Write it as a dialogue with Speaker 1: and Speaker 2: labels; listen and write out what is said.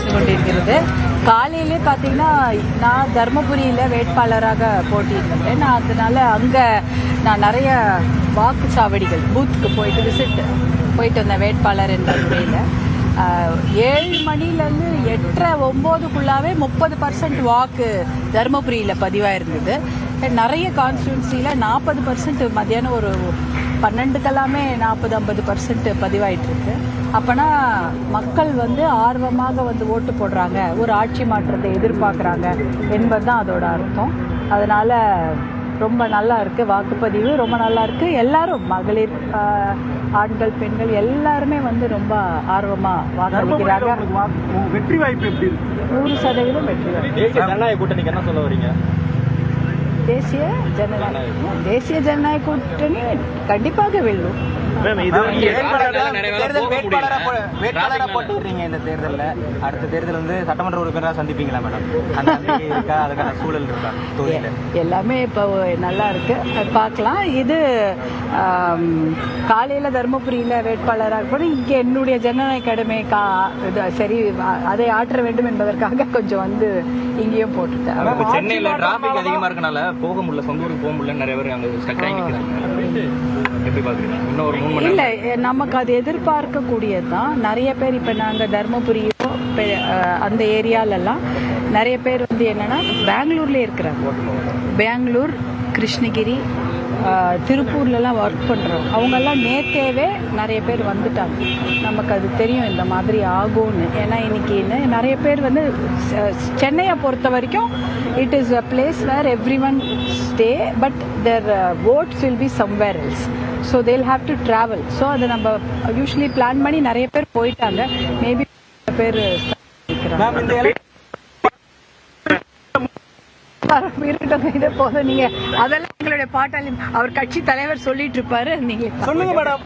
Speaker 1: நடைபெற்று கொண்டிருக்கிறது. காலையிலே பார்த்தீங்கன்னா நான் தர்மபுரியில் வேட்பாளராக போட்டியிருந்தேன். நான் அதனால அங்கே நான் நிறைய வாக்குச்சாவடிகள் பூத்துக்கு போயிட்டு வந்தேன் வேட்பாளர் என்ற முறையில். 7 மணிலேருந்து 8:30-9க்குள்ளாவே 30% வாக்கு தருமபுரியில் பதிவாயிருந்தது. நிறைய கான்ஸ்டியூன்சியில் 40% மத்தியானம் ஒரு 12க்கெல்லாமே 40-50% பதிவாயிட்டு இருக்கு. அப்போனா மக்கள் ஆர்வமாக ஓட்டு போடுறாங்க, ஒரு ஆட்சி மாற்றத்தை எதிர்பார்க்குறாங்க என்பது தான் அதோட அர்த்தம். அதனால ரொம்ப நல்லா இருக்கு, வாக்குப்பதிவு ரொம்ப நல்லா இருக்கு. எல்லாரும் மகளிர், ஆண்கள், பெண்கள் எல்லாருமே ரொம்ப ஆர்வமா வாக்களிக்கிறாங்க.
Speaker 2: வெற்றி வாய்ப்பு எப்படி?
Speaker 1: 100% வெற்றி வாய்ப்பு.
Speaker 2: தேசிய ஜனநாயக கூட்டணிக்கு என்ன சொல்ல வரீங்க?
Speaker 1: தேசிய ஜனநாயக கூட்டணி கண்டிப்பாக வெல்லும்.
Speaker 3: வேட்பாளரா போட்டுறீங்க இந்த தேர்தலில். அடுத்த தேர்தல் சட்டமன்ற உறுப்பினராக சந்திப்பீங்களா மேடம்? அதுக்கான சூழல் இருக்கா?
Speaker 1: எல்லாமே இப்போ நல்லா இருக்கு, பார்க்கலாம். இது காலையில் தருமபுரியில் வேட்பாளராக கூட இங்கே என்னுடைய ஜனநாயக கடமை சரி அதை ஆற்ற வேண்டும் என்பதற்காக கொஞ்சம் இங்கேயும் போட்டுட்டேன்.
Speaker 3: சென்னையில் டிராபிக் அதிகமா இருக்கனால போக முடியல, சொந்த ஊருக்கு போக முடியல, நிறைய பேர் அங்கே ஸ்டக் ஆகி நிற்கிறாங்க. எப்படி பாக்குறீங்க? இன்னும் ஒரு 3 மணி
Speaker 1: இல்லை, நமக்கு அது எதிர்பார்க்கக்கூடியது தான். நிறைய பேர் இப்போ நாங்கள் தர்மபுரியோ அந்த ஏரியாலெல்லாம் நிறைய பேர் என்னன்னா பெங்களூர்லேயே இருக்கிறாங்க. பெங்களூர், கிருஷ்ணகிரி, திருப்பூர்லலாம் ஒர்க் பண்ணுறோம். அவங்கெல்லாம் நேற்றேவே நிறைய பேர் வந்துட்டாங்க. நமக்கு அது தெரியும் இந்த மாதிரி ஆகும்னு. ஏன்னா இன்னைக்கு நிறைய பேர் சென்னையை பொறுத்த வரைக்கும் it is a place where every one stay, but there votes will be somewhere else. So they'll have to travel. So அதை நம்ம யூஸ்வலி பிளான் பண்ணி நிறைய பேர் போயிட்டாங்க. மேபி பேர் இருக்கட்டும், இதே போதும். நீங்க அதெல்லாம் எங்களுடைய பாட்டாளி அவர் கட்சி தலைவர் சொல்லிட்டு இருப்பாரு, நீங்க
Speaker 2: சொல்லுங்க மேடம்.